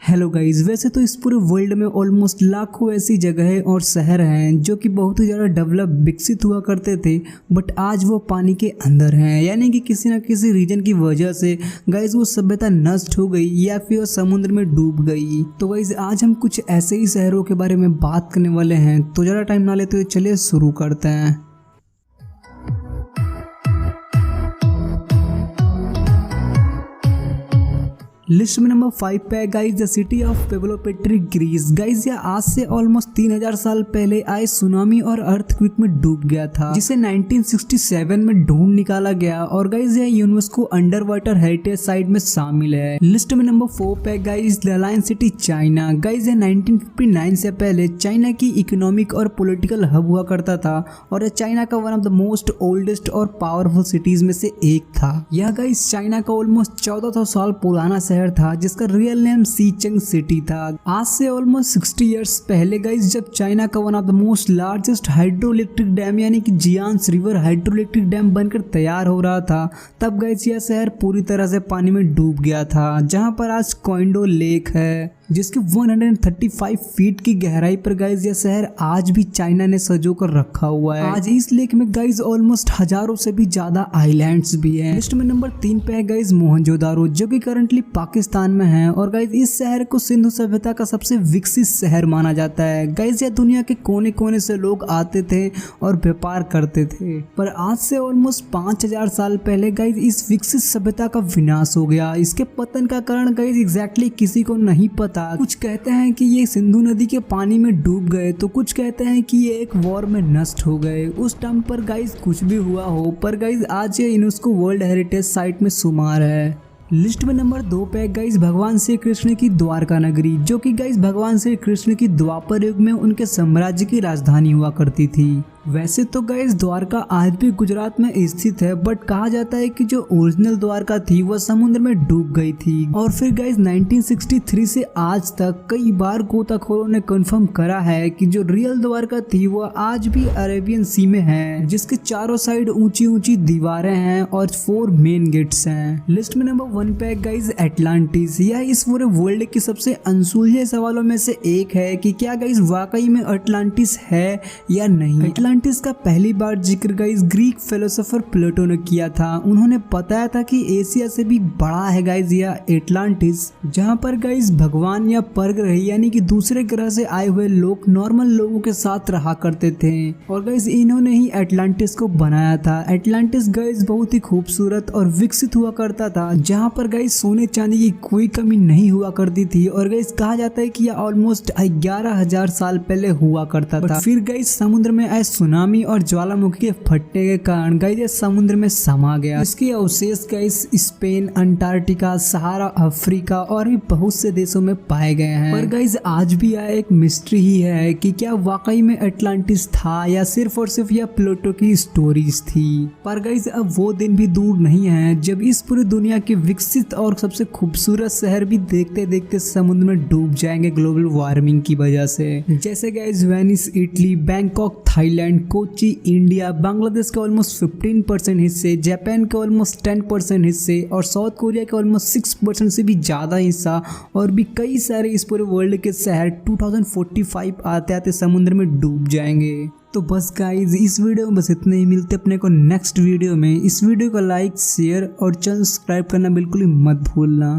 Hello guys, वैसे तो इस पूरे वर्ल्ड में ऑलमोस्ट लाखों ऐसी जगहें और शहर हैं जो कि बहुत ही ज़्यादा डेवलप विकसित हुआ करते थे, बट आज वो पानी के अंदर हैं। यानी कि किसी न किसी रीजन की वजह से गाइज वो सभ्यता नष्ट हो गई या फिर वो समुद्र में डूब गई। तो गाइज आज हम कुछ ऐसे ही शहरों के बारे में बात करने वाले हैं, तो ज़्यादा टाइम ना लेते हुए चलिए शुरू करते हैं। लिस्ट में नंबर 5 पे है guys the city of Pavlopetri Greece. Guys यह आज से ऑलमोस्ट 3000 साल पहले आए सुनामी और अर्थक्वेक में डूब गया था, जिसे 1967 में ढूंढ निकाला गया और गाइज यह UNESCO under water heritage site में शामिल है। लिस्ट में नंबर 4 पे है guys the lion city China. Guys यह 1959 से पहले चाइना की इकोनॉमिक और पॉलिटिकल हब हुआ करता था और यह चाइना का one of the most oldest और पावरफुल सिटीज में से एक था। यह गाइज चाइना का ऑलमोस्ट 1400 साल पुराना था जिसका रियल नेम सीचेंग सिटी था। आज से ऑलमोस्ट 60 इयर्स पहले गाइस जब चाइना का one of the most largest hydro electric dam यानी कि जियांस रिवर हाइड्रो इलेक्ट्रिक डैम बनकर तैयार हो रहा था, तब गाइस यह शहर पूरी तरह से पानी में डूब गया था, जहां पर आज कोइंडो लेक है जिसके 135 फीट की गहराई पर गाइज यह शहर आज भी चाइना ने सजो कर रखा हुआ है। आज इस लेक में गाइज ऑलमोस्ट हजारों से भी ज्यादा आइलैंड्स भी हैं। लिस्ट में नंबर 3 पे है गाइज मोहनजोदारो, जो कि करंटली पाकिस्तान में है और गाइज इस शहर को सिंधु सभ्यता का सबसे विकसित शहर माना जाता है। गाइज यह दुनिया के कोने कोने से लोग आते थे और व्यापार करते थे, पर आज से ऑलमोस्ट 5000 साल पहले गाइज इस विकसित सभ्यता का विनाश हो गया। इसके पतन का कारण गाइज एग्जैक्टली किसी को नहीं पता। कुछ कहते हैं कि ये सिंधु नदी के पानी में डूब गए, तो कुछ कहते हैं कि ये एक वॉर में नष्ट हो गए। उस टाइम पर गाइज कुछ भी हुआ हो, पर गाइज आज ये यूनेस्को वर्ल्ड हेरिटेज साइट में शुमार है। लिस्ट में नंबर 2 पे गाइज भगवान श्री कृष्ण की द्वारका नगरी, जो कि गाइज भगवान श्री कृष्ण की द्वापर युग में उनके साम्राज्य की राजधानी हुआ करती थी। वैसे तो गाइज द्वारका आज भी गुजरात में स्थित है, बट कहा जाता है कि जो ओरिजिनल द्वारका थी वह समुद्र में डूब गई थी। और फिर गाइज 1963 से आज तक कई बार गोताखोरों ने कंफर्म करा है कि जो रियल द्वारका थी वह आज भी अरेबियन सी में है, जिसके चारों साइड ऊंची ऊंची दीवारें हैं और 4 मेन गेट्स हैं। लिस्ट में नंबर 1 पे गाइज एटलांटिस। यह इस पूरे वर्ल्ड के सबसे अनसुलझे सवालों में से एक है कि क्या गाइज वाकई में एटलांटिस है या नहीं। एटलांटिस का पहली बार जिक्र गाइज ग्रीक फिलोसोफर प्लेटो ने किया था। उन्होंने बताया था कि एशिया से भी बड़ा है गाइज यह एटलांटिस, जहां पर गाइज भगवान या परग्रह यानी कि दूसरे ग्रह से आए हुए लोग नॉर्मल लोगों के साथ रहा करते थे और गाइज इन्होंने ही एटलांटिस को बनाया था। एटलांटिस गाइज बहुत ही खूबसूरत और विकसित हुआ करता था, जहां पर गाइज सोने चांदी की कोई कमी नहीं हुआ करती थी और गाइज कहा जाता है कि यह ऑलमोस्ट 11000 साल पहले हुआ करता था। फिर गाइज समुद्र में आए सुनामी और ज्वालामुखी के फटने के कारण गाइज समुद्र में समा गया। इसके अवशेष गाइज स्पेन, अंटार्कटिका, सहारा अफ्रीका और भी बहुत से देशों में पाए गए हैं। पर गाइज आज भी यह एक मिस्ट्री ही है कि क्या वाकई में एटलांटिस था या सिर्फ और सिर्फ यह प्लूटो की स्टोरीज थी। पर गाइज अब वो दिन भी दूर नहीं है जब इस पूरी दुनिया के विकसित और सबसे खूबसूरत शहर भी देखते देखते समुद्र में डूब जाएंगे ग्लोबल वार्मिंग की वजह से। जैसे guys Venice Italy, Bangkok Thailand, Kochi India, Bangladesh के ऑलमोस्ट 15% हिस्से, जापान के ऑलमोस्ट 10% हिस्से और साउथ कोरिया के ऑलमोस्ट 6% से भी ज़्यादा हिस्सा और भी कई सारे इस पूरे वर्ल्ड के शहर 2045 आते आते समुद्र में डूब जाएंगे। तो बस गाइज इस वीडियो में बस इतने ही। मिलते अपने को नेक्स्ट वीडियो में। इस वीडियो को लाइक, शेयर और चैनल सब्सक्राइब करना बिल्कुल ही मत भूलना।